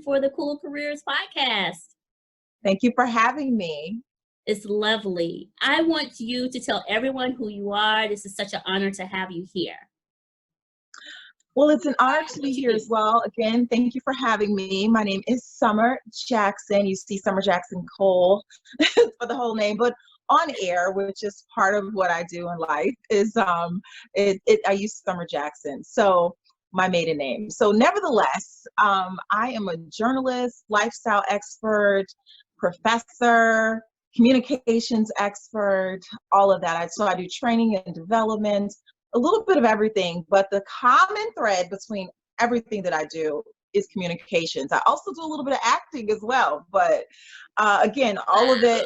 introduction for the Cool Careers podcast. Thank you for having me. It's lovely. I want you to tell everyone who you are. This is such an honor to have you here. Well, it's an honor to be here as well. Again, thank you for having me. My name is Summer Jackson. You see Summer Jackson Cole for the whole name, but on air, which is part of what I do in life, is I use Summer Jackson, so my maiden name. So nevertheless, I am a journalist, lifestyle expert, professor, communications expert, all of that. So I do training and development, a little bit of everything, but the common thread between everything that I do is communications. I also do a little bit of acting as well, but again, all of it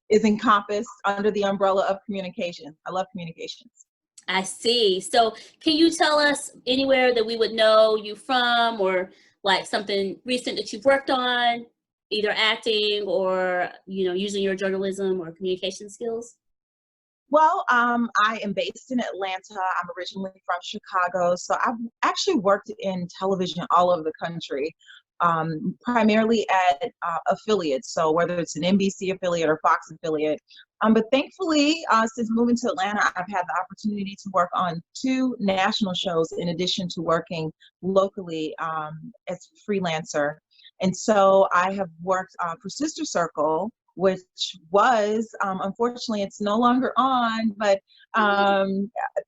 is encompassed under the umbrella of communication. I love communications. I see. So can you tell us anywhere that we would know you from, or like something recent that you've worked on, either acting or, using your journalism or communication skills? Well, I am based in Atlanta. I'm originally from Chicago. So I've actually worked in television all over the country, primarily at affiliates. So whether it's an NBC affiliate or Fox affiliate. But thankfully, since moving to Atlanta, I've had the opportunity to work on 2 national shows in addition to working locally as a freelancer. And so I have worked for Sister Circle, which was, unfortunately, it's no longer on, but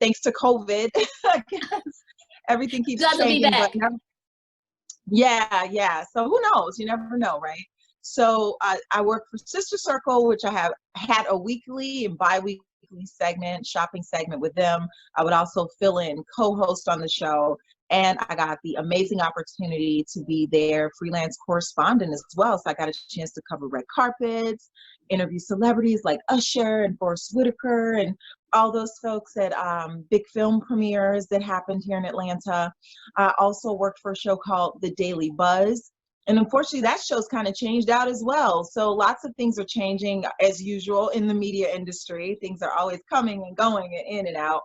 thanks to COVID, I guess everything keeps changing. But yeah. So who knows? You never know, right? So I work for Sister Circle, which I have had a weekly and bi-weekly shopping segment with them. I would also fill in, co-host on the show. And I got the amazing opportunity to be their freelance correspondent as well. So I got a chance to cover red carpets, interview celebrities like Usher and Forest Whitaker and all those folks at big film premieres that happened here in Atlanta. I also worked for a show called The Daily Buzz. And unfortunately, that show's kind of changed out as well. So lots of things are changing as usual in the media industry. Things are always coming and going and in and out.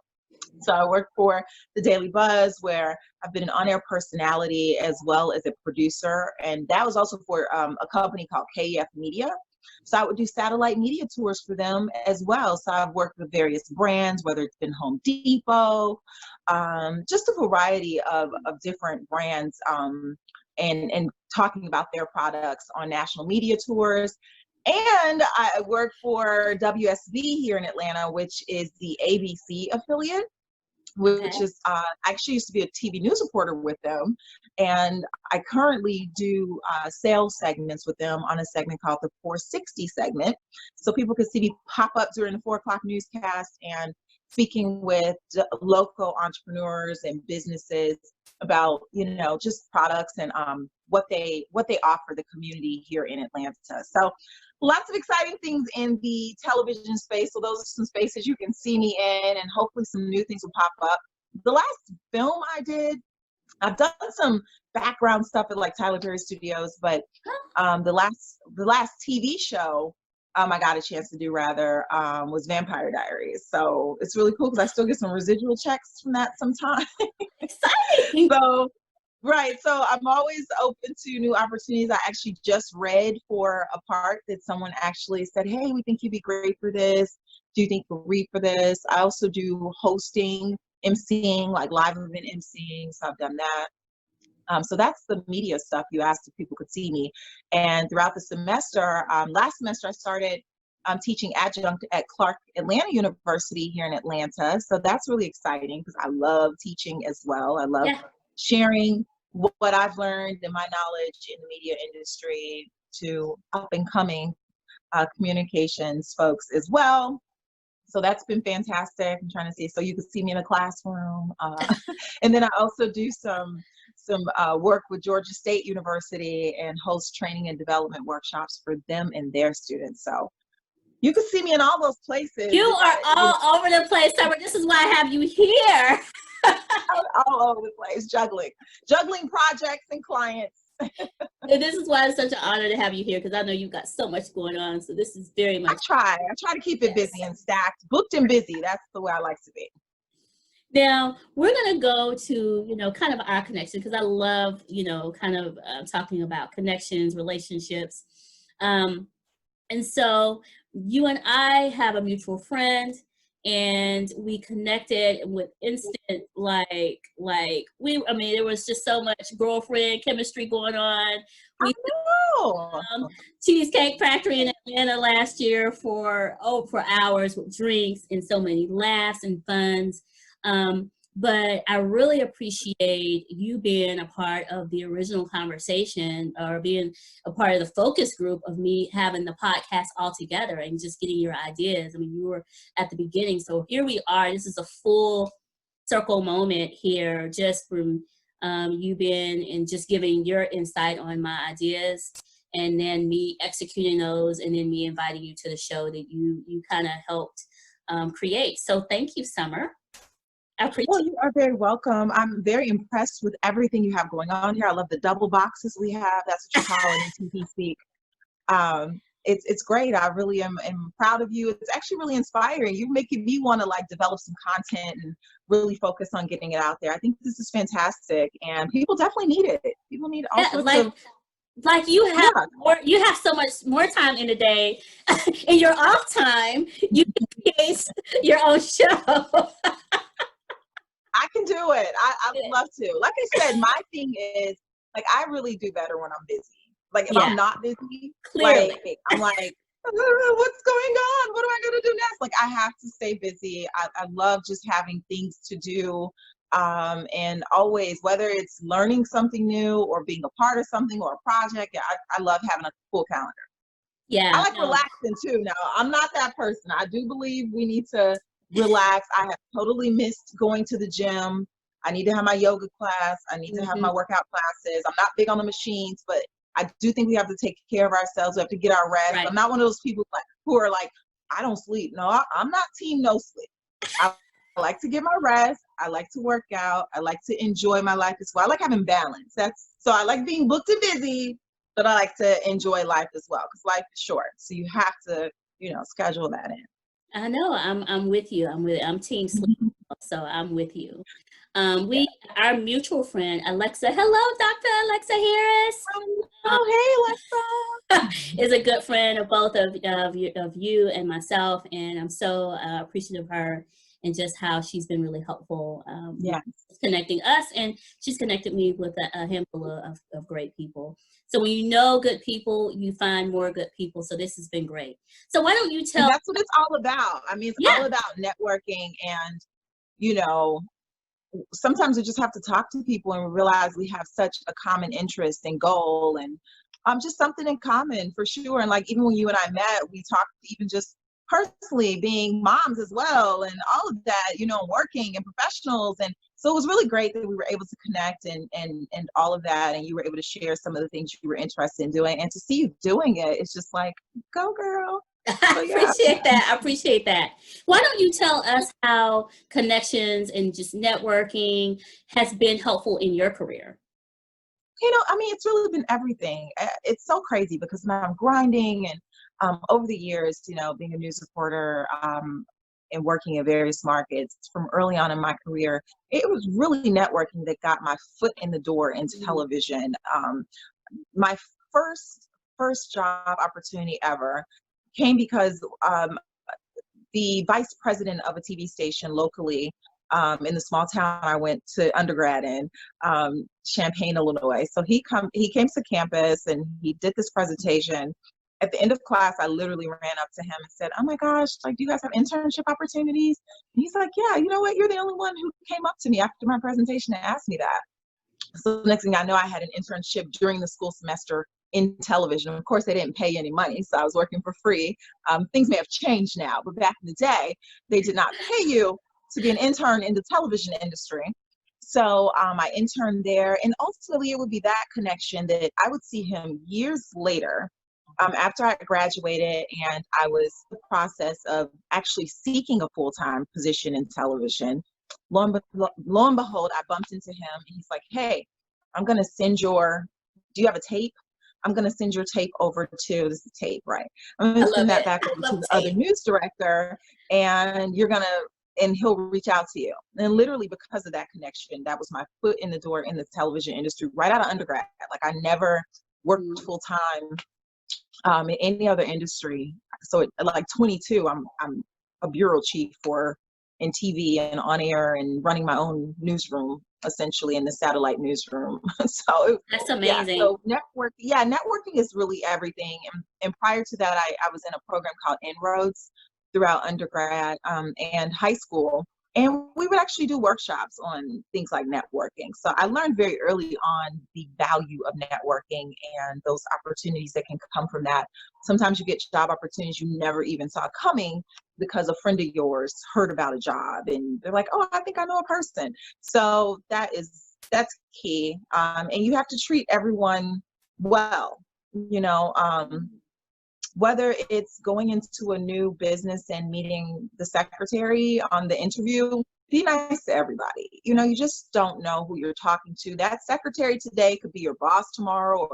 So I work for The Daily Buzz, where I've been an on-air personality as well as a producer. And that was also for a company called KEF Media. So I would do satellite media tours for them as well. So I've worked with various brands, whether it's been Home Depot, just a variety of different brands, and talking about their products on national media tours. And I work for WSB here in Atlanta, which is the ABC affiliate, which is, I actually used to be a TV news reporter with them. And I currently do sales segments with them on a segment called the 460 segment. So people can see me pop up during the 4 o'clock newscast and speaking with local entrepreneurs and businesses about, just products and what they offer the community here in Atlanta. So lots of exciting things in the television space. So those are some spaces you can see me in, and hopefully some new things will pop up. The last film I did, I've done some background stuff at like Tyler Perry Studios, but the last TV show I got a chance to do was Vampire Diaries. So it's really cool because I still get some residual checks from that sometimes. Exciting. So I'm always open to new opportunities. I actually just read for a part that someone actually said, hey, we think you'd be great for this. Do you think you'll read for this? I also do hosting, emceeing, like live event emceeing. So I've done that. So that's the media stuff you asked if people could see me. And throughout the semester, last semester I started teaching adjunct at Clark Atlanta University here in Atlanta. So that's really exciting because I love teaching as well. I love sharing what I've learned and my knowledge in the media industry to up and coming communications folks as well. So that's been fantastic. I'm trying to see, so you can see me in a classroom. And then I also do some work with Georgia State University and host training and development workshops for them and their students. So you can see me in all those places. You are all over the place, Summer. This is why I have you here. All over the place, juggling projects and clients. And this is why it's such an honor to have you here, because I know you've got so much going on. So this is very much. I try to keep it busy and stacked, booked and busy. That's the way I like to be. Now we're going to go to, you know, kind of our connection, because I love, you know, kind of talking about connections, relationships. And so you and I have a mutual friend, and we connected with instant, I mean, there was just so much girlfriend chemistry going on. We Oh, Cheesecake Factory in Atlanta last year for hours with drinks and so many laughs and funs. But I really appreciate you being a part of the original conversation, or being a part of the focus group of me having the podcast all together and just getting your ideas. I mean, you were at the beginning, so here we are. This is a full circle moment here, just from you being and just giving your insight on my ideas, and then me executing those, and then me inviting you to the show that you kind of helped create. So thank you, Summer. Well, you are very welcome. I'm very impressed with everything you have going on here. I love the double boxes we have. That's what you call it in TV speak. It's great. I really am proud of you. It's actually really inspiring. You're making me want to like develop some content and really focus on getting it out there. I think this is fantastic, and people definitely need it. People need all sorts of. Like you have you have so much more time in the day. In your off time, you can create your own show. I can do it. I would love to. Like I said, my thing is, like, I really do better when I'm busy. Like, if I'm not busy, clearly, like, I'm like, what's going on? What am I going to do next? Like, I have to stay busy. I love just having things to do. And always, whether it's learning something new or being a part of something or a project, I love having a full calendar. Yeah. I like relaxing too. Now, I'm not that person. I do believe we need to relax. I have totally missed going to the gym. I need to have my yoga class. I need to have my workout classes. I'm not big on the machines, but I do think we have to take care of ourselves. We have to get our rest. Right. I'm not one of those people who are like, I don't sleep. No, I'm not team no sleep. I like to get my rest. I like to work out. I like to enjoy my life as well. I like having balance. So I like being booked and busy, but I like to enjoy life as well, because life is short. So you have to, schedule that in. I know. I'm with you. I'm team sleep, so I'm with you. Our mutual friend Alexa. Hello, Dr. Alexa Harris. Oh, hey, Alexa. Is a good friend of both of you and myself, and I'm so appreciative of her and just how she's been really helpful. Connecting us, and she's connected me with a handful of great people. So when you know good people, you find more good people. So this has been great. So why don't you tell? And that's what it's all about. I mean, it's all about networking, and sometimes we just have to talk to people and realize we have such a common interest and goal, and just something in common for sure. And like, even when you and I met, we talked even just personally, being moms as well, and all of that, working and professionals. And so it was really great that we were able to connect and all of that, and you were able to share some of the things you were interested in doing, and to see you doing it, it's just like, go girl. I appreciate that. Why don't you tell us how connections and just networking has been helpful in your career? I mean, it's really been everything. It's so crazy because now I'm grinding, and over the years, being a news reporter and working in various markets from early on in my career, it was really networking that got my foot in the door into television. My first job opportunity ever came because the vice president of a TV station locally in the small town I went to undergrad in, Champaign, Illinois. So he came to campus and he did this presentation. At the end of class, I literally ran up to him and said, "Oh my gosh, like, do you guys have internship opportunities?" And he's like, "Yeah, you know what? You're the only one who came up to me after my presentation and asked me that." So the next thing I know, I had an internship during the school semester in television. Of course, they didn't pay any money, so I was working for free. Things may have changed now, but back in the day, they did not pay you to be an intern in the television industry. So I interned there, and ultimately it would be that connection that I would see him years later, after I graduated and I was in the process of actually seeking a full-time position in television. Lo and behold, I bumped into him, and he's like, "Hey, I'm going to send do you have a tape? I'm going to send your tape over to," this is tape, right? I'm going to send that back over to the other news director, and you're going to and he'll reach out to you. And literally because of that connection, that was my foot in the door in the television industry right out of undergrad. Like I never worked full time in any other industry. So at like 22, I'm a bureau chief in TV and on air and running my own newsroom, essentially in the satellite newsroom. So That's amazing. Yeah, so networking is really everything. And prior to that, I was in a program called Inroads throughout undergrad and high school. And we would actually do workshops on things like networking. So I learned very early on the value of networking and those opportunities that can come from that. Sometimes you get job opportunities you never even saw coming because a friend of yours heard about a job and they're like, oh, I think I know a person. So that's key. And you have to treat everyone well, whether it's going into a new business and meeting the secretary on the interview, be nice to everybody. You just don't know who you're talking to. That secretary today could be your boss tomorrow,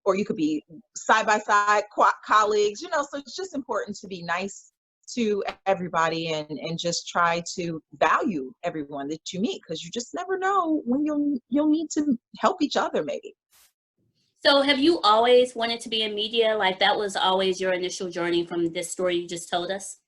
or you could be side by side colleagues, so it's just important to be nice to everybody and just try to value everyone that you meet, because you just never know when you'll need to help each other maybe. So have you always wanted to be in media? Like that was always your initial journey from this story you just told us?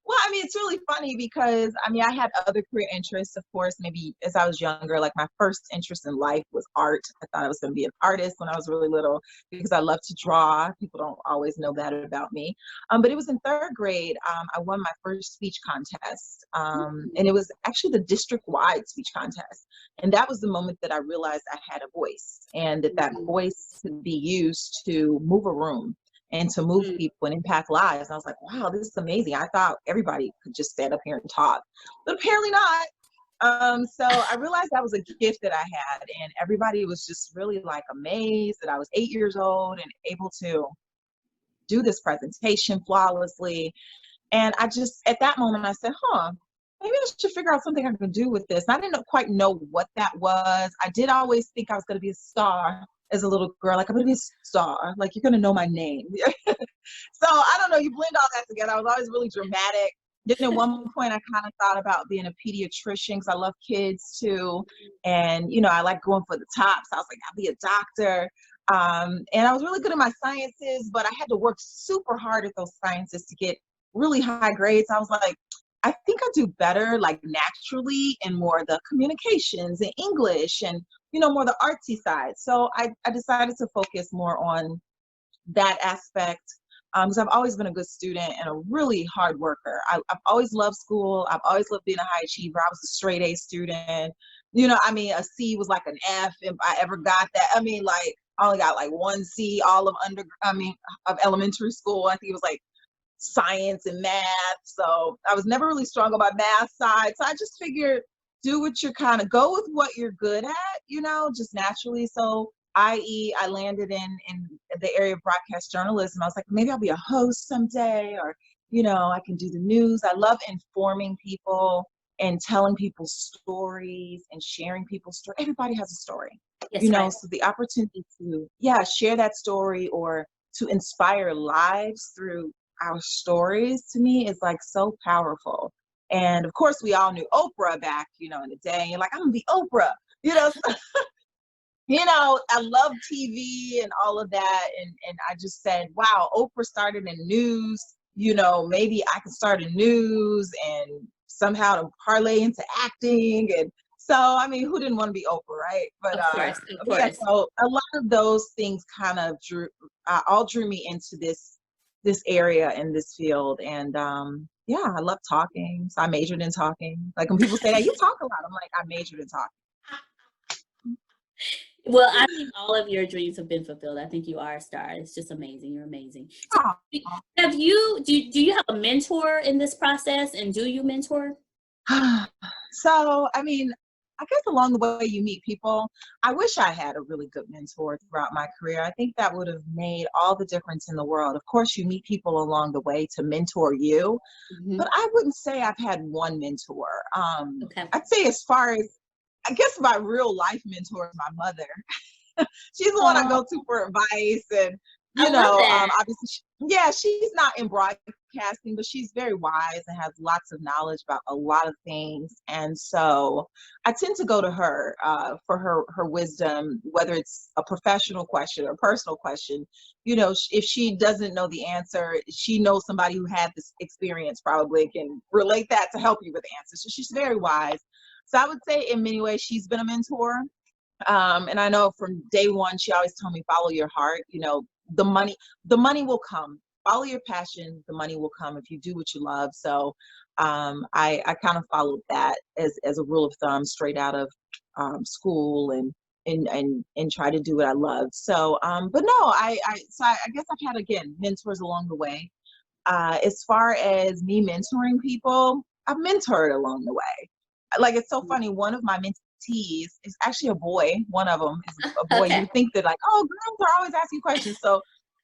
Well, it's really funny because, I had other career interests, of course, maybe as I was younger. Like my first interest in life was art. I thought I was going to be an artist when I was really little because I love to draw. People don't always know that about me. But it was in third grade. I won my first speech contest. And it was actually the district-wide speech contest. And that was the moment that I realized I had a voice, and that voice could be used to move a room and to move people and impact lives. And I was like, wow, this is amazing. I thought everybody could just stand up here and talk, but apparently not. So I realized that was a gift that I had, and everybody was just really like amazed that I was 8 years old and able to do this presentation flawlessly. And I just, at that moment, I said, maybe I should figure out something I can do with this. And I didn't quite know what that was. I did always think I was going to be a star as a little girl. Like, I'm going to be a star. Like, you're going to know my name. So I don't know. You blend all that together. I was always really dramatic. Then at one point, I kind of thought about being a pediatrician because I love kids too. And, I like going for the top. So I was like, I'll be a doctor. And I was really good at my sciences, but I had to work super hard at those sciences to get really high grades. I was like, I think I do better like naturally and more the communications and English and, more the artsy side. So I decided to focus more on that aspect because I've always been a good student and a really hard worker. I've always loved school. I've always loved being a high achiever. I was a straight A student. A C was like an F if I ever got that. I only got like 1 C all of of elementary school. I think it was like science and math. So I was never really strong on my math side. So I just figured do what you're go with what you're good at, just naturally. So i.e. I landed in the area of broadcast journalism. I was like, maybe I'll be a host someday, or, I can do the news. I love informing people and telling people's stories and sharing people's stories. Everybody has a story, right. So the opportunity to, share that story or to inspire lives through our stories, to me, is like so powerful. And of course, we all knew Oprah back, in the day. And you're like, I'm gonna be Oprah, I love TV and all of that. And I just said, wow, Oprah started in news, maybe I could start in news and somehow to parlay into acting. And so, who didn't want to be Oprah, right? But of course. yeah, so a lot of those things kind of drew me into this area and this field. And I love talking. So I majored in talking. Like when people say that, you talk a lot, I'm like, I majored in talking. Well, I think all of your dreams have been fulfilled. I think you are a star. It's just amazing. You're amazing. So do you have a mentor in this process, and do you mentor? So, I guess along the way you meet people. I wish I had a really good mentor throughout my career. I think that would have made all the difference in the world. Of course, you meet people along the way to mentor you, but I wouldn't say I've had one mentor. I'd say as far as, I guess my real life mentor is my mother. She's the one I go to for advice and I love that. Obviously, she's not in broadcasting, but she's very wise and has lots of knowledge about a lot of things. And so I tend to go to her for her wisdom, whether it's a professional question or a personal question. If she doesn't know the answer, she knows somebody who had this experience, probably can relate that to help you with the answer. So she's very wise. So I would say in many ways, she's been a mentor. And I know from day one, she always told me, follow your heart. The money will come. Follow your passion. The money will come if you do what you love. So I kind of followed that as a rule of thumb straight out of school and try to do what I love. So, but no, I guess I've had, again, mentors along the way. As far as me mentoring people, I've mentored along the way. Like, it's so funny. One of my mentees is actually a boy. One of them is a boy. Okay. You think that, like, oh, girls are always asking questions. So,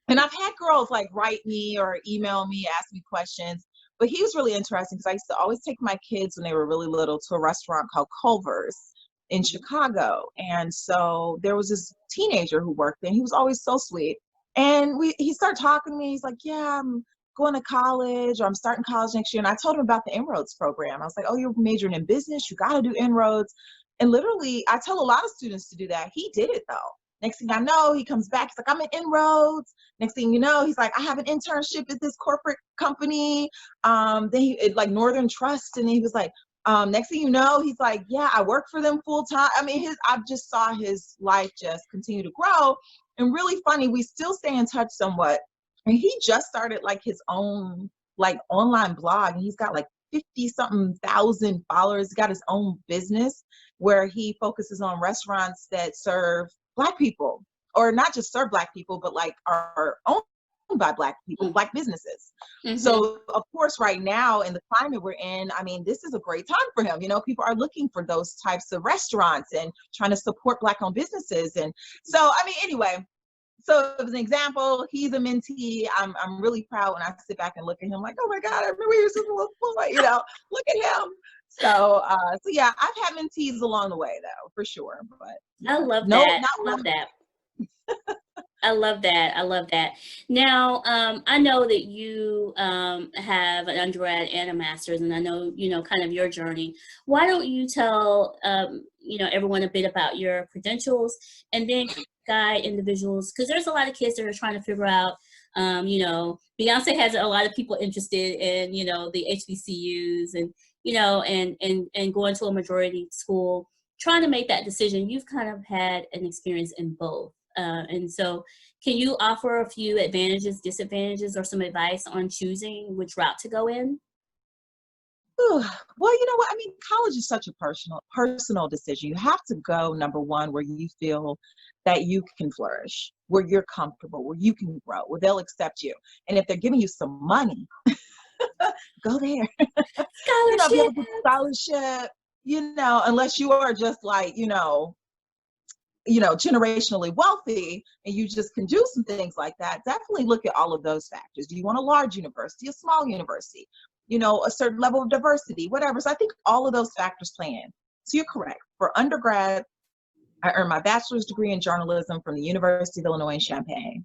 and I've had girls like write me or email me, ask me questions. But he was really interesting because I used to always take my kids when they were really little to a restaurant called Culver's in Chicago. And so there was this teenager who worked there. And he was always so sweet. And he started talking to me. He's like, yeah, I'm going to college, or I'm starting college next year. And I told him about the Inroads program. I was like, oh, you're majoring in business. You got to do Inroads. And literally, I tell a lot of students to do that. He did it, though. Next thing I know, he comes back. He's like, I'm in Inroads. Next thing you know, he's like, I have an internship at this corporate company. Then like Northern Trust. And he was like, next thing you know, he's like, yeah, I work for them full time. I mean, I just saw his life just continue to grow. And really funny, we still stay in touch somewhat. And he just started like his own like online blog. And he's got like 50-something thousand followers. He's got his own business where he focuses on restaurants that serve Black people, or not just serve Black people, but like are owned by Black people, Black businesses. Mm-hmm. So of course, right now in the climate we're in, I mean, this is a great time for him. People are looking for those types of restaurants and trying to support Black owned businesses. And so, I mean, anyway, so as an example, he's a mentee. I'm really proud when I sit back and look at him like, oh my God, I remember he was just a little boy, look at him. So yeah, I've had mentees along the way though, for sure. But I love no, that. not Love that. I love that. I love that. Now, I know that you have an undergrad and a master's, and I know, kind of your journey. Why don't you tell, everyone a bit about your credentials, and then guide individuals, because there's a lot of kids that are trying to figure out, Beyonce has a lot of people interested in, the HBCUs and, and going to a majority school, trying to make that decision. You've kind of had an experience in both. And so can you offer a few advantages, disadvantages, or some advice on choosing which route to go in? Ooh, well, you know what? I mean, college is such a personal decision. You have to go, number one, where you feel that you can flourish, where you're comfortable, where you can grow, where they'll accept you. And if they're giving you some money, go there. Scholarship. Be able to get scholarship, unless you are just like, generationally wealthy and you just can do some things like that. Definitely look at all of those factors. Do you want a large university, a small university, a certain level of diversity, whatever. So I think all of those factors play in. So you're correct. For undergrad, I earned my bachelor's degree in journalism from the University of Illinois in Champaign.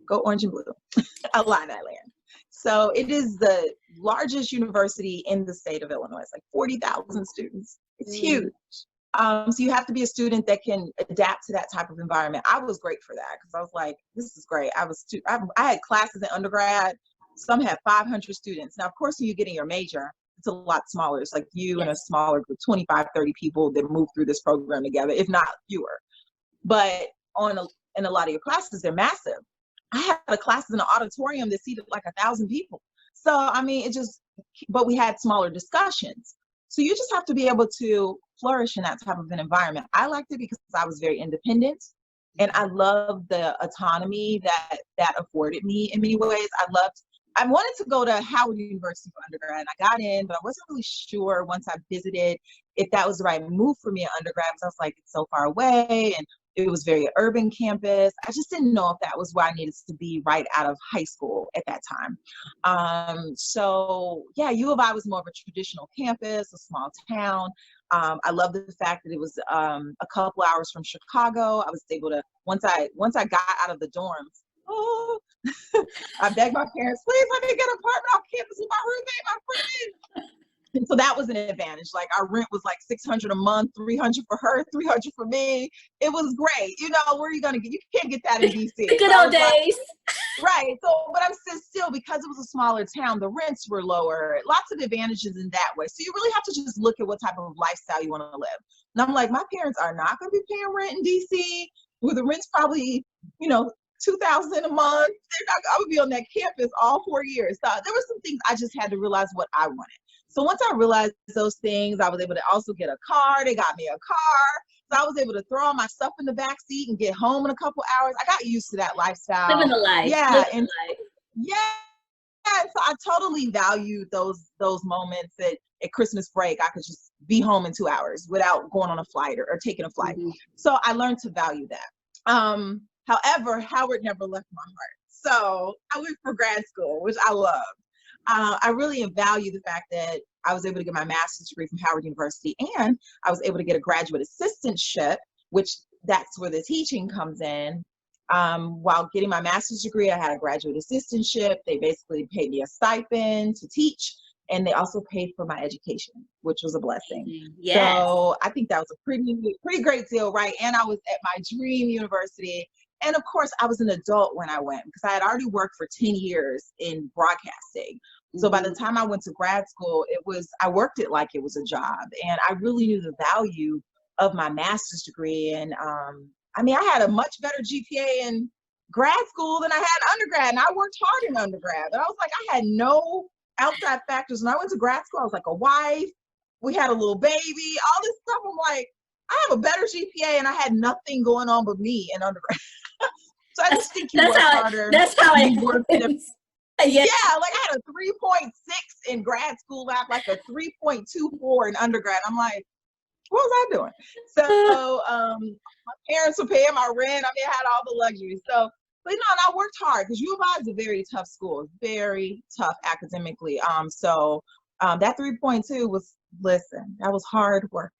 Go orange and blue. I love that land. So it is the largest university in the state of Illinois. It's like 40,000 students. It's huge. So you have to be a student that can adapt to that type of environment. I was great for that because I was like, this is great. I had classes in undergrad. Some had 500 students. Now, of course, when you get in your major, it's a lot smaller. It's like you and a smaller group, 25, 30 people that move through this program together, if not fewer. But in a lot of your classes, they're massive. I had classes in an auditorium that seated like 1,000 people. So, I mean, but we had smaller discussions. So you just have to be able to flourish in that type of an environment. I liked it because I was very independent and I loved the autonomy that afforded me in many ways. I wanted to go to Howard University for undergrad and I got in, but I wasn't really sure once I visited if that was the right move for me at undergrad because I was like, it's so far away and it was very urban campus. I just didn't know if that was where I needed to be right out of high school at that time. So yeah, U of I was more of a traditional campus, a small town. I love the fact that it was a couple hours from Chicago. I was able to, once I got out of the dorms, oh, I begged my parents, please let me get an apartment off campus with my roommate, my friend. And so that was an advantage. Like our rent was like $600 a month, $300 for her, $300 for me. It was great. You know, where are you going to get? You can't get that in DC. The good old days. Right. So, but I'm still, because it was a smaller town, the rents were lower, lots of advantages in that way. So you really have to just look at what type of lifestyle you want to live. And I'm like, my parents are not going to be paying rent in DC, where the rent's probably, you know, $2,000 a month. I would be on that campus all 4 years. So there were some things I just had to realize what I wanted. So once I realized those things, I was able to also get a car. They got me a car. So I was able to throw all my stuff in the back seat and get home in a couple hours. I got used to that lifestyle. Living the life. Yeah. Living And the life. yeah. So I totally valued those moments that at Christmas break, I could just be home in 2 hours without going on a flight or taking a flight. Mm-hmm. So I learned to value that. However, Howard never left my heart. So I went for grad school, which I loved. I really value the fact that I was able to get my master's degree from Howard University, and I was able to get a graduate assistantship, which that's where the teaching comes in. While getting my master's degree, I had a graduate assistantship. They basically paid me a stipend to teach, and they also paid for my education, which was a blessing. Yes. So I think that was a pretty great deal, right? And I was at my dream university. And of course, I was an adult when I went, because I had already worked for 10 years in broadcasting. So by the time I went to grad school, I worked it like it was a job. And I really knew the value of my master's degree. And I mean, I had a much better GPA in grad school than I had in undergrad. And I worked hard in undergrad. But I was like, I had no outside factors. When I went to grad school, I was like a wife. We had a little baby, all this stuff. I'm like, I have a better GPA and I had nothing going on but me in undergrad. So I just think you work harder. That's how it work. Yeah, like I had a 3.6 in grad school, I had like a 3.24 in undergrad. I'm like, what was I doing? So my parents were paying my rent. I mean, I had all the luxuries. So, but you know, and I worked hard, because U of I is a very tough school, very tough academically. So that 3.2 was, listen, that was hard work.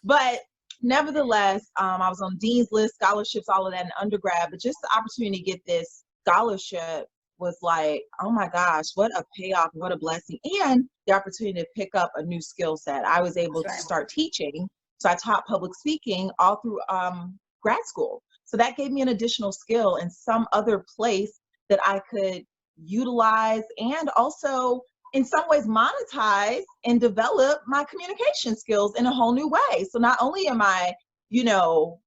But nevertheless, I was on Dean's List, scholarships, all of that in undergrad, but just the opportunity to get this scholarship was like, oh my gosh, what a payoff, what a blessing. And the opportunity to pick up a new skill set. I was able to start teaching. So I taught public speaking all through grad school. So that gave me an additional skill in some other place that I could utilize, and also in some ways monetize and develop my communication skills in a whole new way. So not only am I, you know,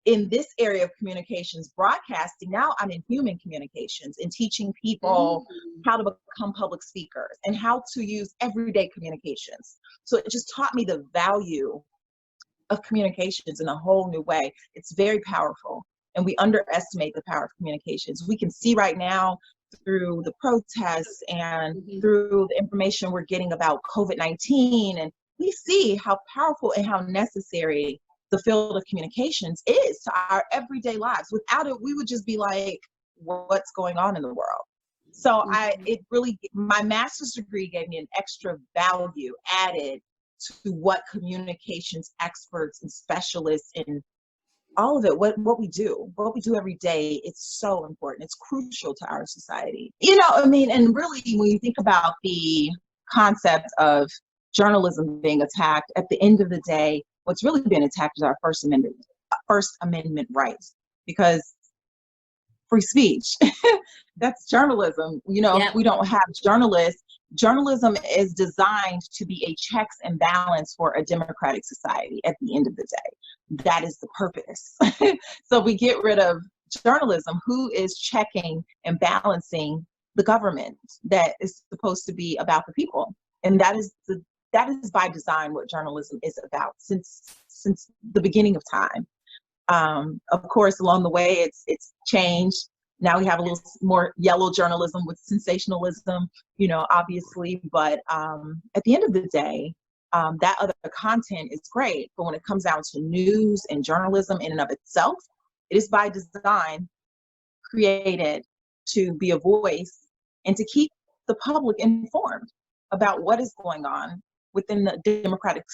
in this area of communications, broadcasting, now I'm in human communications and teaching people how to become public speakers and how to use everyday communications. So it just taught me the value of communications in a whole new way. It's very powerful, and we underestimate the power of communications. We can see right now through the protests and through the information we're getting about COVID-19, and we see how powerful and how necessary the field of communications is to our everyday lives. Without it, we would just be like, what's going on in the world? So my master's degree gave me an extra value added to what communications experts and specialists and all of it, what we do every day, it's so important. It's crucial to our society. You know, I mean, and really when you think about the concept of journalism being attacked, at the end of the day, what's really being attacked is our First Amendment rights, because free speech, that's journalism. You know, if we don't have journalists, journalism is designed to be a checks and balance for a democratic society at the end of the day. That is the purpose. So we get rid of journalism, who is checking and balancing the government that is supposed to be about the people. And that is by design what journalism is about since the beginning of time. Of course, along the way, it's changed. Now we have a little more yellow journalism with sensationalism, you know, obviously. But at the end of the day, that other content is great. But when it comes down to news and journalism in and of itself, it is by design created to be a voice and to keep the public informed about what is going on within a democratic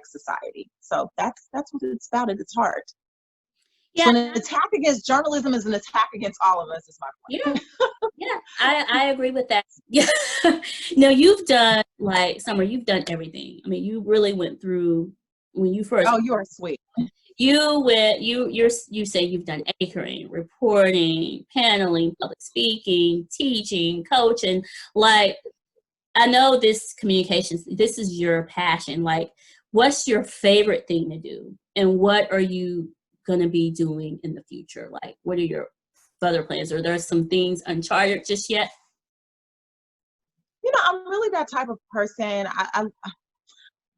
society. So that's what it's about at its heart. Yeah. So an attack against journalism is an attack against all of us, is my point. Yeah, I agree with that. Yeah. No, you've done, like, Summer, you've done everything. I mean, you really went through when you first. Oh, you are sweet. You say you've done anchoring, reporting, paneling, public speaking, teaching, coaching. Like, I know this communications, this is your passion. Like, what's your favorite thing to do? And what are you going to be doing in the future? Like, what are your other plans? Are there some things uncharted just yet? You know, I'm really that type of person.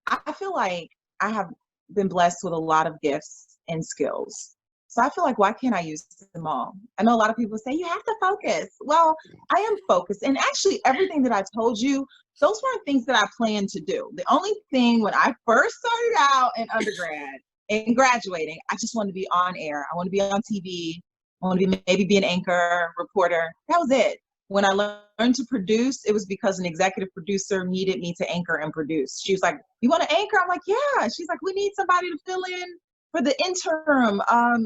I feel like I have been blessed with a lot of gifts and skills. So I feel like, why can't I use them all? I know a lot of people say you have to focus. Well, I am focused. And actually, everything that I told you, those weren't things that I planned to do. The only thing when I first started out in undergrad and graduating, I just wanted to be on air. I want to be on TV. I want to maybe be an anchor, reporter. That was it. When I learned to produce, it was because an executive producer needed me to anchor and produce. She was like, "You want to anchor?" I'm like, "Yeah." She's like, "We need somebody to fill in for the interim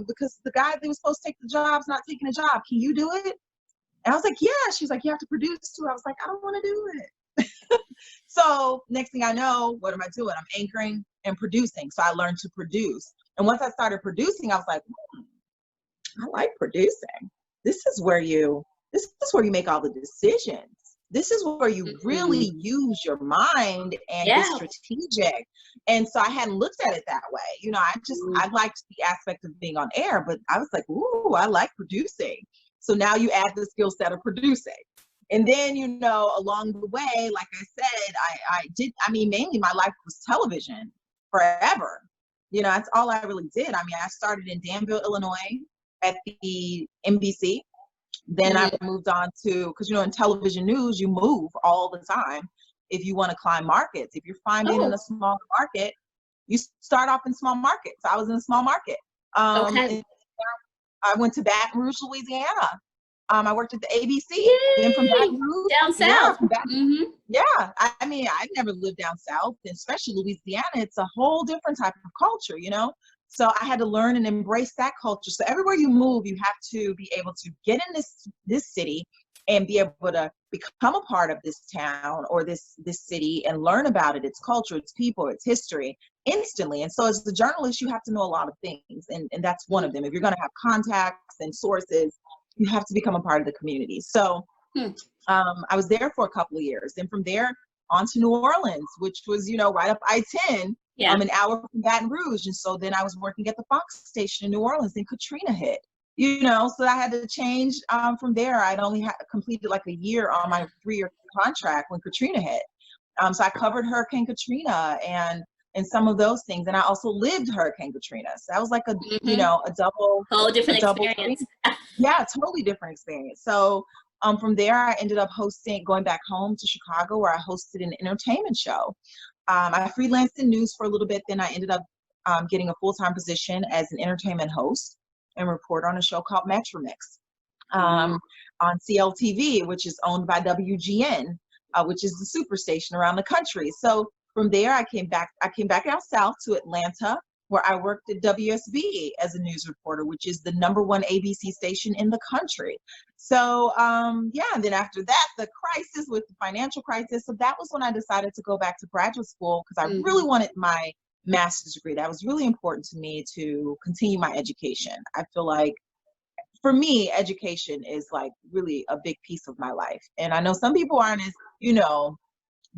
because the guy that was supposed to take the job's not taking a job. Can you do it?" And I was like, "Yeah." She's like, "You have to produce too." I was like, "I don't want to do it." So next thing I know, what am I doing? I'm anchoring and producing. So I learned to produce. And once I started producing, I was like, I like producing. This is where you make all the decisions. This is where you really use your mind and get strategic. And so I hadn't looked at it that way. You know, I liked the aspect of being on air, but I was like, ooh, I like producing. So now you add the skill set of producing. And then, you know, along the way, like I said, mainly my life was television forever. You know, that's all I really did. I mean, I started in Danville, Illinois at the NBC. Then I moved on to, because, you know, in television news, you move all the time if you want to climb markets. If you're finding in a small market, you start off in small markets. I was in a small market. I went to Baton Rouge, Louisiana. I worked at the ABC. Yay! Then from Baton Rouge, down south. I mean, I've never lived down south, and especially Louisiana. It's a whole different type of culture, you know. So I had to learn and embrace that culture. So everywhere you move, you have to be able to get in this city and be able to become a part of this town or this city and learn about it, its culture, its people, its history instantly. And so as a journalist, you have to know a lot of things, and that's one of them. If you're going to have contacts and sources, you have to become a part of the community. So I was there for a couple of years. Then from there on to New Orleans, which was, you know, right up I-10, an hour from Baton Rouge. And so then I was working at the Fox station in New Orleans, and Katrina hit, you know, so I had to change from there. I'd only completed like a year on my 3-year contract when Katrina hit. So I covered Hurricane Katrina and some of those things. And I also lived Hurricane Katrina. So that was like a, you know, a whole different experience. Yeah, totally different experience. So from there, I ended up going back home to Chicago, where I hosted an entertainment show. I freelanced in news for a little bit. Then I ended up getting a full-time position as an entertainment host and reporter on a show called Metromix on CLTV, which is owned by WGN, which is the superstation around the country. So from there, I came back down south to Atlanta, where I worked at WSB as a news reporter, which is the #1 ABC station in the country. So, and then after that, the crisis with the financial crisis. So that was when I decided to go back to graduate school, because I really wanted my master's degree. That was really important to me to continue my education. I feel like, for me, education is like really a big piece of my life. And I know some people aren't as, you know,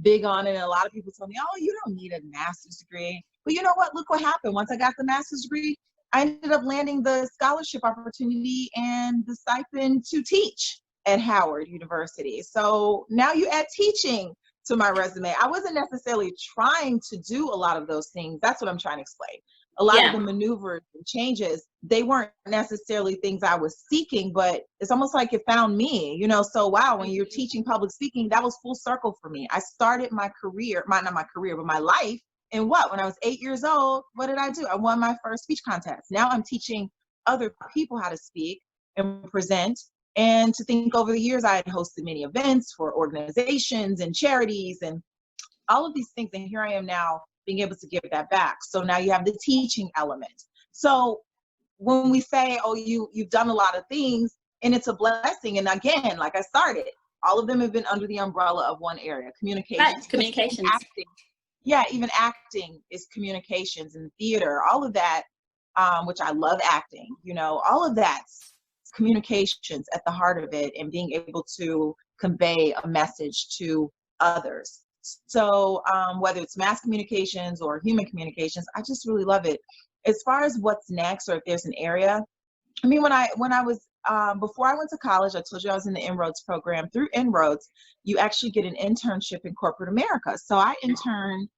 big on it. And a lot of people told me, oh, you don't need a master's degree. But you know what? Look what happened. Once I got the master's degree, I ended up landing the scholarship opportunity and the stipend to teach at Howard University. So now you add teaching to my resume. I wasn't necessarily trying to do a lot of those things. That's what I'm trying to explain. A lot of the maneuvers and changes, they weren't necessarily things I was seeking, but it's almost like it found me, you know. So wow, when you're teaching public speaking, that was full circle for me. I started my career, not my career, but my life. And when I was 8 years old, what did I do? I won my first speech contest. Now I'm teaching other people how to speak and present. And to think, over the years, I had hosted many events for organizations and charities and all of these things. And here I am now being able to give that back. So now you have the teaching element. So when we say, oh, you've done a lot of things, and it's a blessing. And again, like I started, all of them have been under the umbrella of one area, communications. Right, communications. Acting, yeah, even acting is communications, and theater, all of that, which I love acting, you know, all of that's communications at the heart of it, and being able to convey a message to others. So whether it's mass communications or human communications, I just really love it. As far as what's next, or if there's an area, I mean, when I was before I went to college, I told you I was in the En-ROADS program. Through En-ROADS, you actually get an internship in corporate America. So I interned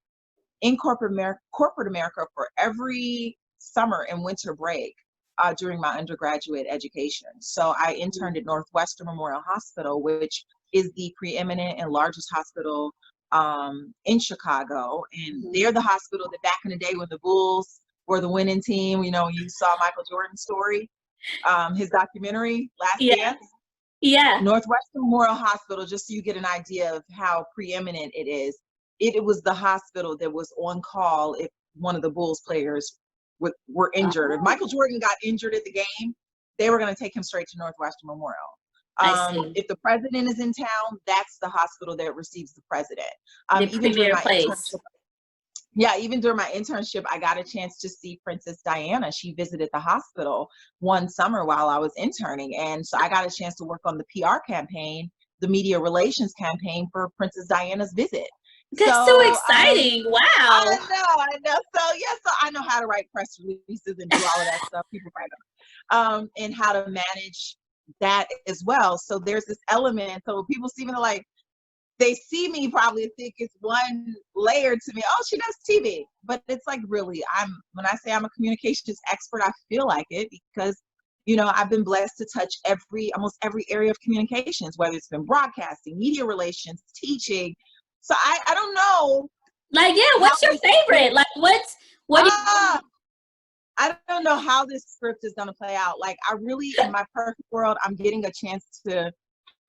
in corporate America for every summer and winter break during my undergraduate education. So I interned at Northwestern Memorial Hospital, which is the preeminent and largest hospital in Chicago. And they're the hospital that back in the day when the Bulls were the winning team, you know, you saw Michael Jordan's story, his documentary, Last Dance. Yeah. Northwestern Memorial Hospital, just so you get an idea of how preeminent it is, it was the hospital that was on call if one of the Bulls players were injured. If Michael Jordan got injured at the game, they were going to take him straight to Northwestern Memorial. If the president is in town, that's the hospital that receives the president. Even during my internship, I got a chance to see Princess Diana. She visited the hospital one summer while I was interning. And so I got a chance to work on the PR campaign, the media relations campaign for Princess Diana's visit. That's so exciting. Wow. I know. So I know how to write press releases and do all of that stuff. People write them. And how to manage that as well. So there's this element. So people see me, they're like, they see me probably think it's one layer to me. Oh, she does TV. But it's like, really, when I say I'm a communications expert, I feel like it because, you know, I've been blessed to touch almost every area of communications, whether it's been broadcasting, media relations, teaching. So I don't know. Like, yeah, what's your favorite? Like, I don't know how this script is going to play out. Like, I really, in my perfect world, I'm getting a chance to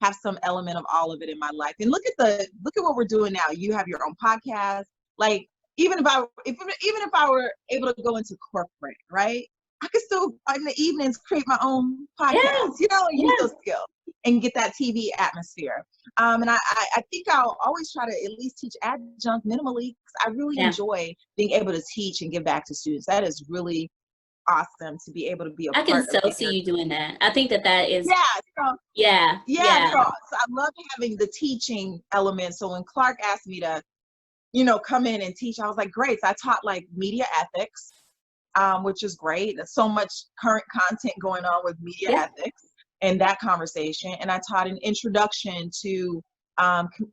have some element of all of it in my life. And look at what we're doing now. You have your own podcast. Like, even if I were able to go into corporate, right? I could still in the evenings create my own podcast, you know, and use those skills and get that TV atmosphere. And I think I'll always try to at least teach adjunct minimally because I really enjoy being able to teach and give back to students. That is really awesome to be able to be a part of. I can so see you doing that. I think that is. So I love having the teaching element. So when Clark asked me to, you know, come in and teach, I was like, great. So I taught like media ethics, which is great. There's so much current content going on with media ethics and that conversation. And I taught an introduction to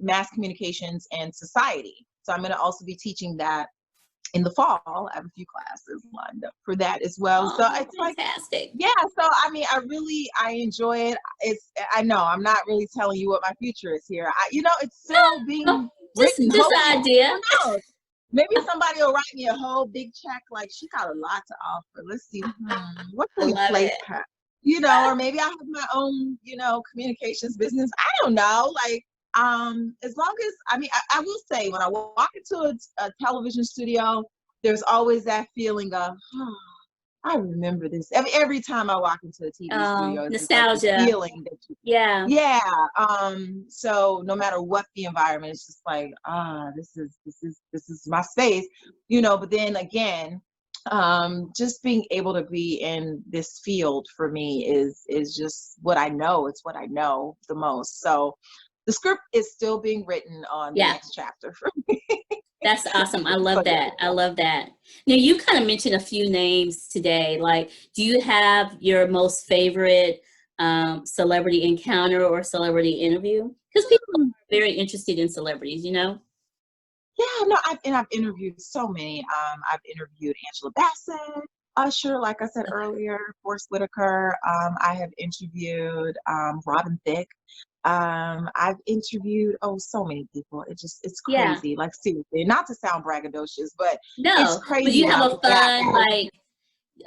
mass communications and society. So I'm going to also be teaching that in the fall. I have a few classes lined up for that as well. So it's fantastic. So I mean, I enjoy it. I know I'm not really telling you what my future is here. It's still being written. Just an idea. Maybe somebody will write me a whole big check. Like, she got a lot to offer. Let's see, what can we place her? You know, or maybe I have my own, you know, communications business. I don't know. Like, as long as, I will say, when I walk into a television studio, there's always that feeling of, I remember this. Every time I walk into a TV studio, it's nostalgia. Like feeling that so no matter what the environment, it's just like, this is my space, you know. But then again, just being able to be in this field for me is just what I know. It's what I know the most. So the script is still being written on the next chapter for me. That's awesome. I love that. I love that. Now, you kind of mentioned a few names today. Like, do you have your most favorite celebrity encounter or celebrity interview? Because people are very interested in celebrities, you know? Yeah, no, I've interviewed so many. I've interviewed Angela Bassett, Usher, like I said earlier, Forrest Whitaker. I have interviewed Robin Thicke. I've interviewed so many people. It's crazy. Like, seriously, not to sound braggadocious, but it's crazy. But you have a fun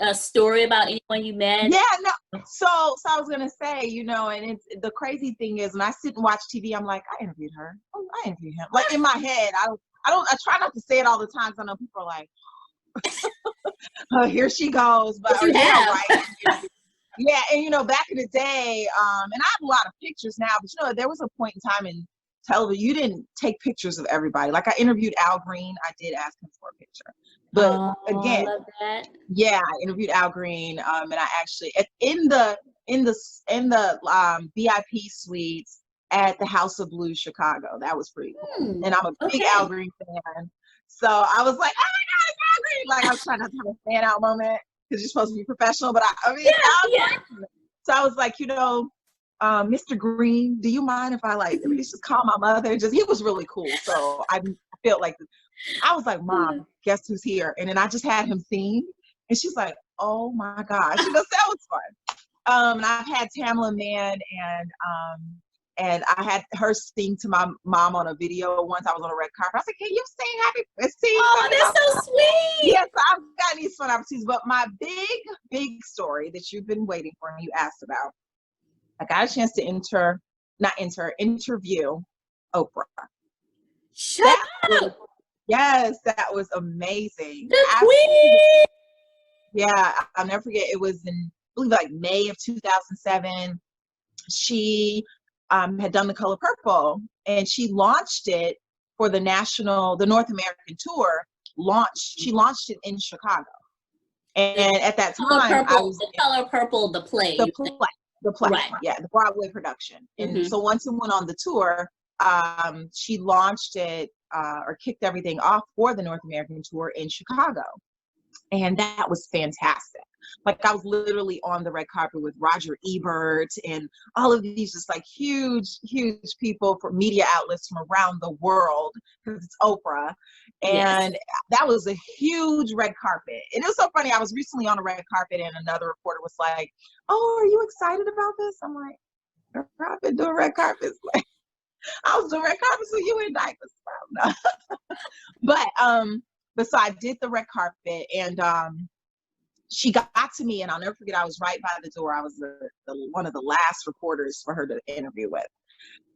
a story about anyone you met? Yeah, no. So I was gonna say, you know, and it's the crazy thing is when I sit and watch TV, I'm like, I interviewed her. Oh, I interviewed him. Like, in my head, I try not to say it all the time because I know people are like, Oh, here she goes. But you have. right. Yeah, and you know, back in the day, and I have a lot of pictures now, but you know, there was a point in time in television you didn't take pictures of everybody. Like I interviewed Al Green, I did ask him for a picture, but Oh, I again, love that. yeah, I interviewed Al Green, and I actually in the VIP suites at the House of Blues Chicago. That was pretty cool, and I'm a big Okay. Al Green fan, so I was like, oh my God, it's Al Green! Like I was trying not to have a fan out moment because you're supposed to be professional, but I mean, Yeah. so I was like, you know, Mr. Green, do you mind if I like at least just call my mother? Just he was really cool, so I felt like I was like, Mom, guess who's here? And then I just had him sing, and she's like, oh my gosh, you know, that was fun. And I've had Tamala Mann and I had her sing to my mom on a video once. I was on a red carpet. I was like, can you sing sing? Oh, that's so sweet. Yes, I've gotten these fun opportunities. But my big story that you've been waiting for and you asked about, I got a chance to interview Oprah. Shut up. Yes, that was amazing. The queen. Yeah, I'll never forget. It was in, I believe, like May of 2007. She had done The Color Purple, and she launched it for the North American tour. She launched it in Chicago, and at that time, The Color Purple, the play. The play, right. Yeah, the Broadway production. And so once it went on the tour, she launched it or kicked everything off for the North American tour in Chicago. And that was fantastic. Like I was literally on the red carpet with Roger Ebert and all of these just like huge people from media outlets from around the world because it's Oprah. And that was a huge red carpet. And it was so funny. I was recently on a red carpet and another reporter was like, oh, are you excited about this? I'm like, I've been doing red carpets. Like, I was doing red carpets with you in diapers. No. But so I did the red carpet and she got to me and I'll never forget, I was right by the door. I was one of the last reporters for her to interview with.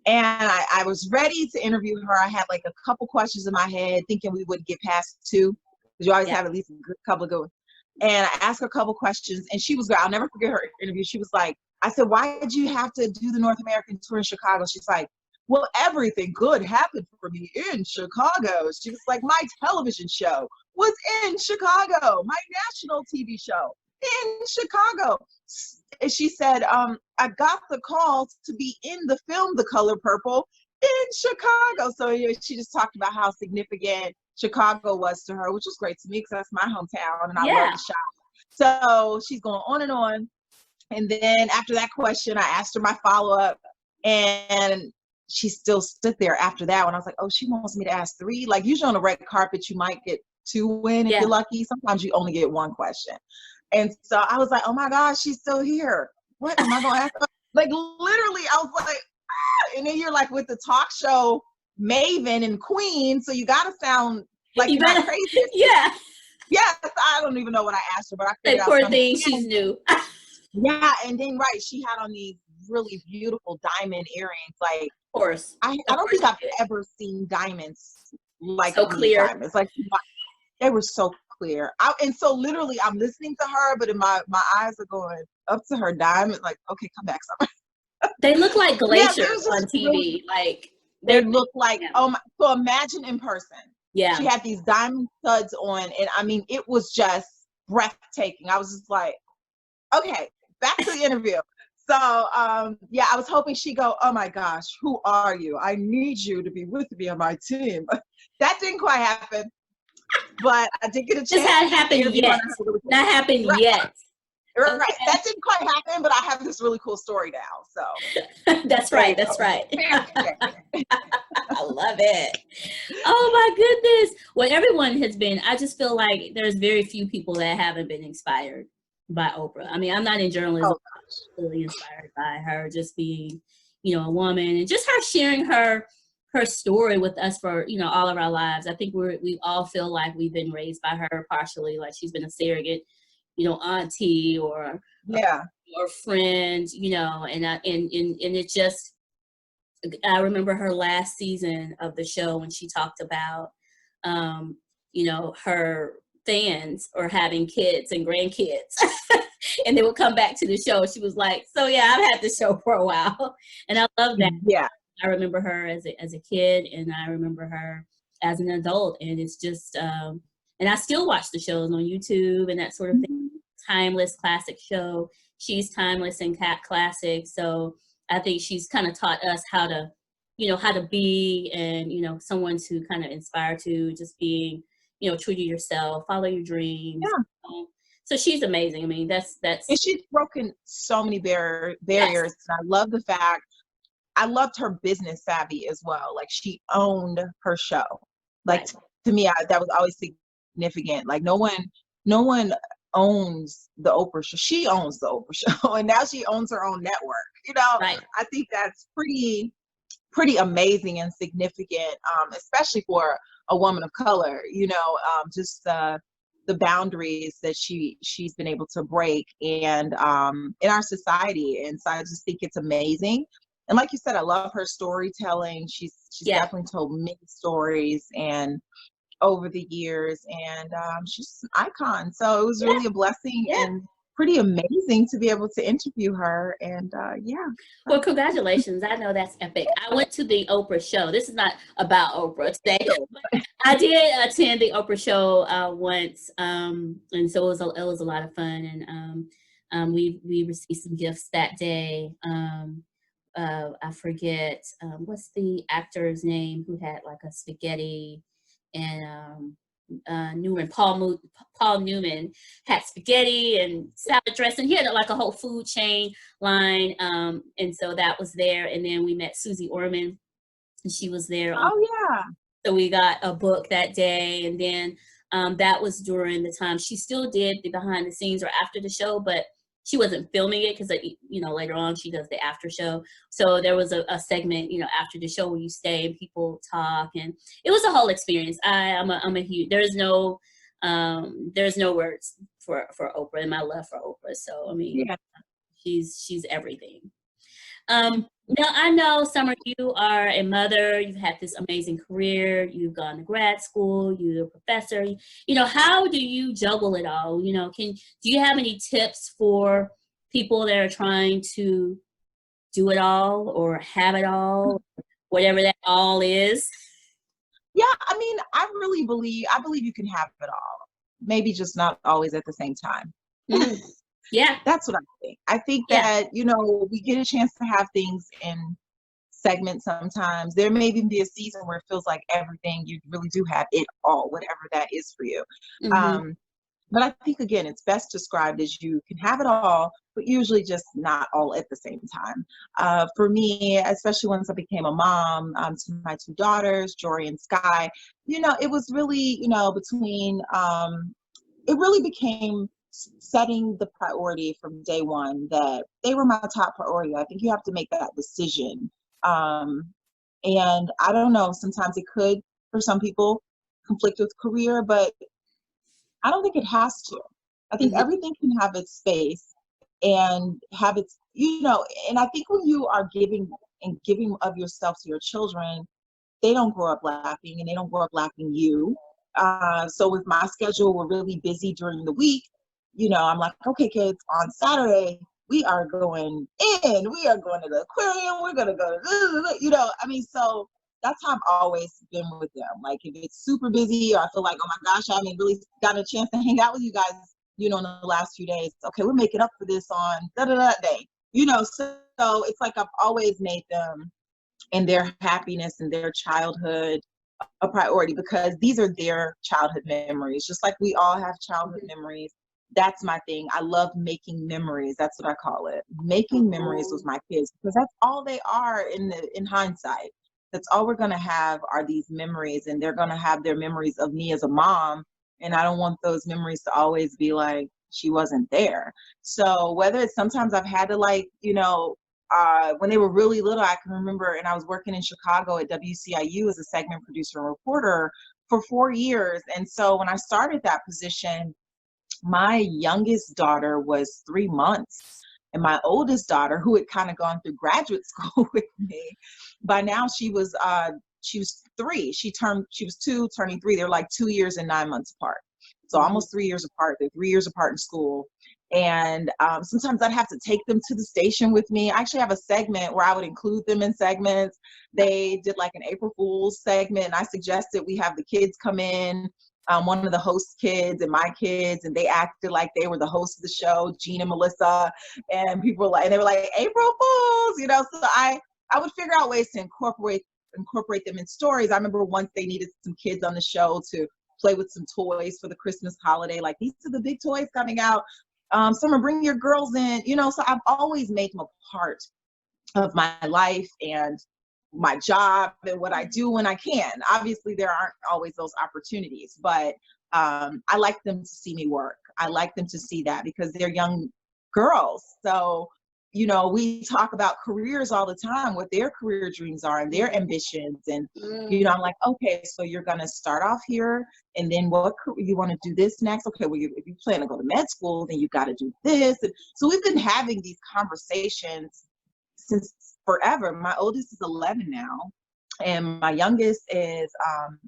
And I was ready to interview her. I had like a couple questions in my head thinking we would get past 2 because you always have at least a couple of good ones. And I asked her a couple questions and she was, I'll never forget her interview. She was like, I said, why did you have to do the North American tour in Chicago? She's like, well, everything good happened for me in Chicago. She was like, my television show was in Chicago. My national TV show in Chicago. And she said, I got the call to be in the film The Color Purple in Chicago. So she just talked about how significant Chicago was to her, which was great to me because that's my hometown and I love the shop. So she's going on and on. And then after that question, I asked her my follow-up and she still stood there after that one. I was like, oh, she wants me to ask 3. Like usually on a red carpet, you might get 2 in if you're lucky. Sometimes you only get 1 question. And so I was like, oh my gosh, she's still here. What am I going to ask her? Like literally, I was like, ah! And then you're like with the talk show maven and queen. So you got to sound like you're not crazy. Yes, I don't even know what I asked her, but I figured out poor thing, she's new. Yeah, and then she had on these really beautiful diamond earrings. Like, of course, I don't think I've ever seen diamonds like so clear. Diamonds. Like they were so clear. And so literally, I'm listening to her, but in my eyes are going up to her diamond. Like, okay, come back, Summer. They look like glaciers on TV. Really, like they look like so imagine in person. Yeah, she had these diamond studs on, and I mean, it was just breathtaking. I was just like, okay, back to the interview. So, I was hoping she'd go, oh my gosh, who are you? I need you to be with me on my team. That didn't quite happen, but I did get a chance. This hadn't happened yet. Not happened yet. Right. Okay. That didn't quite happen, but I have this really cool story now. So that's right. That's right. I love it. Oh my goodness. Well, everyone has been, I just feel like there's very few people that haven't been inspired by Oprah. I mean, I'm not in journalism, really inspired by her just being, a woman and just her sharing her story with us for, all of our lives. I think we all feel like we've been raised by her partially, like she's been a surrogate, auntie or friend, and it just, I remember her last season of the show when she talked about, fans are having kids and grandkids. And they would come back to the show. She was like, so yeah, I've had the show for a while. And I love that. Yeah. I remember her as a kid, and I remember her as an adult. And it's just, and I still watch the shows on YouTube and that sort of thing. Timeless classic show. She's timeless and classic. So I think she's kind of taught us how to, how to be, and, someone to kind of inspire to just being, true to yourself, follow your dreams. Yeah. So she's amazing. I mean, that's. And she's broken so many barriers. Yes. And I love the fact, I loved her business savvy as well. Like, she owned her show. Like, Right. to me, that was always significant. Like, no one owns the Oprah show. She owns the Oprah show, and now she owns her own network. Right. I think that's pretty amazing and significant, especially for a woman of color. Just the boundaries that she's been able to break, and in our society. And so I just think it's amazing. And like you said, I love her storytelling. She's definitely told many stories and over the years, and she's an icon. So it was really a blessing and pretty amazing to be able to interview her. And Well, congratulations. I know that's epic. I went to the Oprah show. This is not about Oprah today. But I did attend the Oprah show once, and so it was a lot of fun. And we received some gifts that day. I forget what's the actor's name who had like a spaghetti, and Paul Newman had spaghetti and salad dressing. He had like a whole food chain line, and so that was there. And then we met Susie Orman, and she was there. So we got a book that day, and then that was during the time she still did the behind the scenes or after the show, but she wasn't filming it because, later on she does the after show. So there was a segment, after the show where you stay and people talk, and it was a whole experience. I'm a huge, there's no words for Oprah and my love for Oprah. So, I mean, she's everything. Now, I know, Summer, you are a mother. You've had this amazing career. You've gone to grad school. You're a professor. How do you juggle it all? Do you have any tips for people that are trying to do it all or have it all, whatever that all is? Yeah, I mean, I believe you can have it all. Maybe just not always at the same time. Yeah. That's what I think. I think that, we get a chance to have things in segments sometimes. There may even be a season where it feels like everything, you really do have it all, whatever that is for you. Mm-hmm. But I think, again, it's best described as you can have it all, but usually just not all at the same time. For me, especially once I became a mom to my two daughters, Jory and Sky, it was really, between, it really became setting the priority from day one that they were my top priority. I think you have to make that decision. And I don't know, sometimes it could, for some people, conflict with career, but I don't think it has to. I think everything can have its space and have its, and I think when you are giving of yourself to your children, they don't grow up lacking, and they don't grow up lacking you. So with my schedule, we're really busy during the week. I'm like, okay, kids, on Saturday, we are going to the aquarium. We're going to go, so that's how I've always been with them. Like, if it's super busy, or I feel like, oh my gosh, I haven't really gotten a chance to hang out with you guys, in the last few days. Okay, we're making up for this on day. So it's like I've always made them and their happiness and their childhood a priority, because these are their childhood memories, just like we all have childhood memories. That's my thing. I love making memories. That's what I call it. Making memories with my kids, because that's all they are in hindsight. That's all we're going to have are these memories, and they're going to have their memories of me as a mom. And I don't want those memories to always be like, she wasn't there. So whether it's, sometimes I've had to, like, when they were really little, I can remember, and I was working in Chicago at WCIU as a segment producer and reporter for 4 years. And so when I started that position, my youngest daughter was 3 months, and my oldest daughter, who had kind of gone through graduate school with me, by now she was 3. She was 2, turning 3. They're like 2 years and 9 months apart. So almost 3 years apart. They're 3 years apart in school. And sometimes I'd have to take them to the station with me. I actually have a segment where I would include them in segments. They did like an April Fool's segment, and I suggested we have the kids come in, one of the host kids and my kids, and they acted like they were the host of the show, Gene and Melissa, and people were like, and they were like, April Fools, you know. So I would figure out ways to incorporate them in stories. I remember once they needed some kids on the show to play with some toys for the Christmas holiday, like these are the big toys coming out. Summer, bring your girls in, you know. So I've always made them a part of my life and my job and what I do when I can. Obviously, there aren't always those opportunities, but I like them to see me work. I like them to see that because they're young girls. So, you know, we talk about careers all the time, what their career dreams are and their ambitions. And, you know, I'm like, okay, so you're going to start off here, and then what you want to do this next? Okay, well, if you plan to go to med school, then you've got to do this. And so we've been having these conversations since forever. My oldest is 11 now, and my youngest is,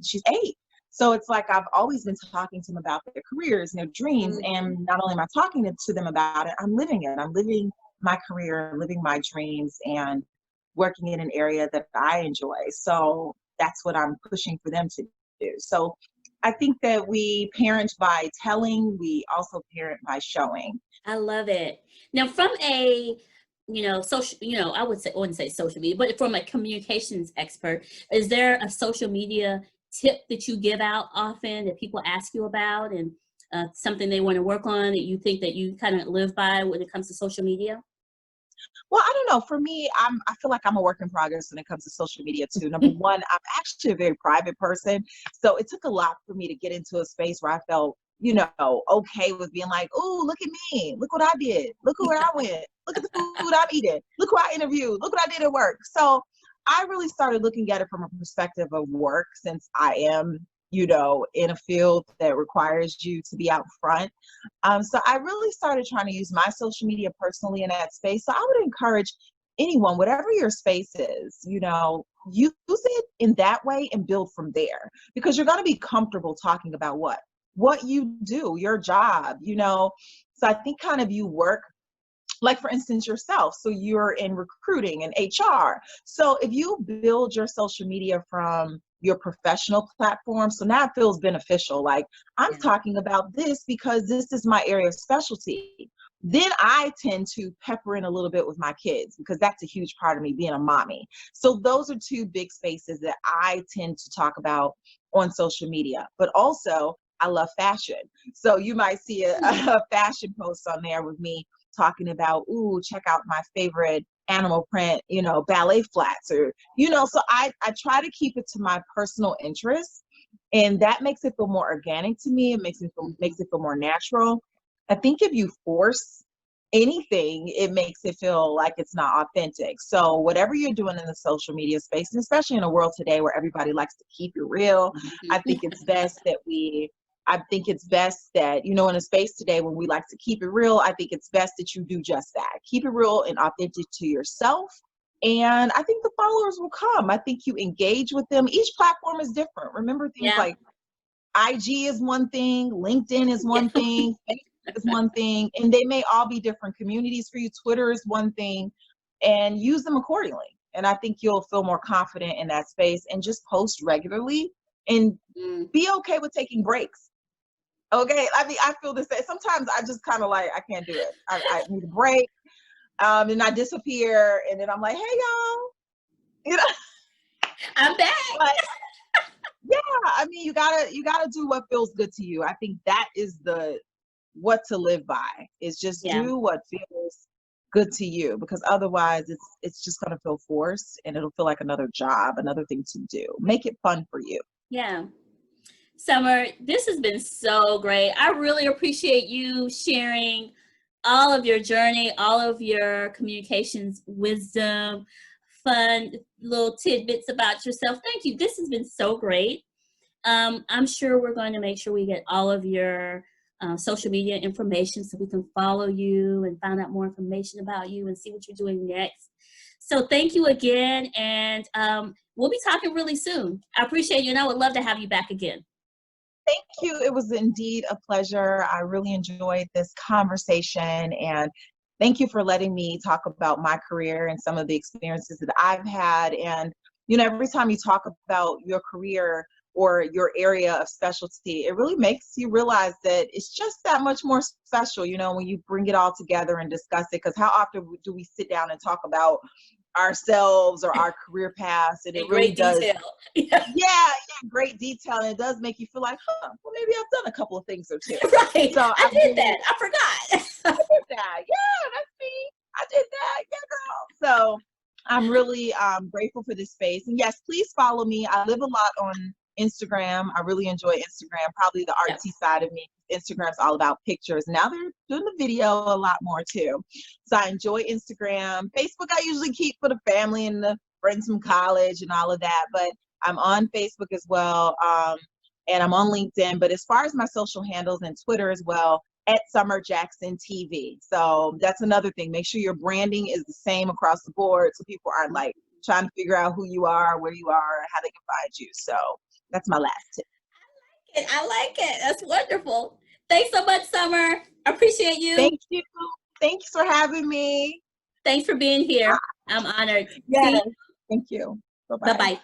she's 8. So it's like I've always been talking to them about their careers and their dreams. And not only am I talking to them about it, I'm living it. I'm living my career, living my dreams, and working in an area that I enjoy. So that's what I'm pushing for them to do. So I think that we parent by telling, we also parent by showing. I love it. Now, from a, you know, social, you know, I wouldn't say social media, but from a communications expert, is there a social media tip that you give out often that people ask you about, and something they want to work on that you think that you kind of live by when it comes to social media? Well, I don't know. For me, I feel like I'm a work in progress when it comes to social media too. Number one, I'm actually a very private person. So it took a lot for me to get into a space where I felt, you know, okay with being like, oh, look at me. Look what I did. Look where I went. Look at the food I'm eating. Look who I interviewed. Look what I did at work. So I really started looking at it from a perspective of work, since I am, you know, in a field that requires you to be out front. So I really started trying to use my social media personally in that space. So I would encourage anyone, whatever your space is, you know, use it in that way and build from there, because you're going to be comfortable talking about what you do, your job, you know. So I think kind of you work, like for instance, yourself. So you're in recruiting and HR. So if you build your social media from your professional platform, so now it feels beneficial. Like I'm talking about this because this is my area of specialty. Then I tend to pepper in a little bit with my kids, because that's a huge part of me being a mommy. So those are two big spaces that I tend to talk about on social media. But also, I love fashion. So you might see a fashion post on there with me talking about, ooh, check out my favorite animal print, you know, ballet flats, or, you know. So I try to keep it to my personal interests, and that makes it feel more organic to me. It makes it feel more natural. I think if you force anything, it makes it feel like it's not authentic. So whatever you're doing in the social media space, and especially in a world today where everybody likes to keep it real, I think it's best that, you know, in a space today when we like to keep it real, I think it's best that you do just that. Keep it real and authentic to yourself. And I think the followers will come. I think you engage with them. Each platform is different. Remember things like IG is one thing, LinkedIn is one thing, Facebook is one thing, and they may all be different communities for you. Twitter is one thing, and use them accordingly. And I think you'll feel more confident in that space, and just post regularly and be okay with taking breaks. Okay. I mean, I feel the same. Sometimes I just kind of like, I can't do it. I need a break. And I disappear, and then I'm like, hey y'all, you know, I'm back. but, yeah, I mean, you gotta do what feels good to you. I think that is what to live by, is just do what feels good to you, because otherwise it's just gonna feel forced, and it'll feel like another job, another thing to do. Make it fun for you. Yeah. Summer, this has been so great. I really appreciate you sharing all of your journey, all of your communications wisdom, fun little tidbits about yourself. Thank you. This has been so great. I'm sure we're going to make sure we get all of your social media information so we can follow you and find out more information about you and see what you're doing next. So thank you again, and we'll be talking really soon. I appreciate you, and I would love to have you back again. Thank you. It was indeed a pleasure. I really enjoyed this conversation, and thank you for letting me talk about my career and some of the experiences that I've had. And, you know, every time you talk about your career or your area of specialty, it really makes you realize that it's just that much more special, you know, when you bring it all together and discuss it. Because how often do we sit down and talk about ourselves or our career paths? And it In really great does. detail. Yeah, great detail. And it does make you feel like, well, maybe I've done a couple of things or two. Right. So I did that. I forgot. I did that. Yeah, that's me. I did that. Yeah, girl. So I'm really grateful for this space. And yes, please follow me. I live a lot on Instagram. I really enjoy Instagram, probably the artsy side of me. Instagram's all about pictures. Now they're doing the video a lot more too. So I enjoy Instagram. Facebook, I usually keep for the family and the friends from college and all of that. But I'm on Facebook as well. And I'm on LinkedIn. But as far as my social handles and Twitter as well, at Summer Jackson TV. So that's another thing. Make sure your branding is the same across the board so people aren't like trying to figure out who you are, where you are, how they can find you. So that's my last tip. I like it. That's wonderful. Thanks so much, Summer. I appreciate you. Thank you. Thanks for having me. Thanks for being here. I'm honored. Yes. Thank you. Bye-bye. Bye-bye.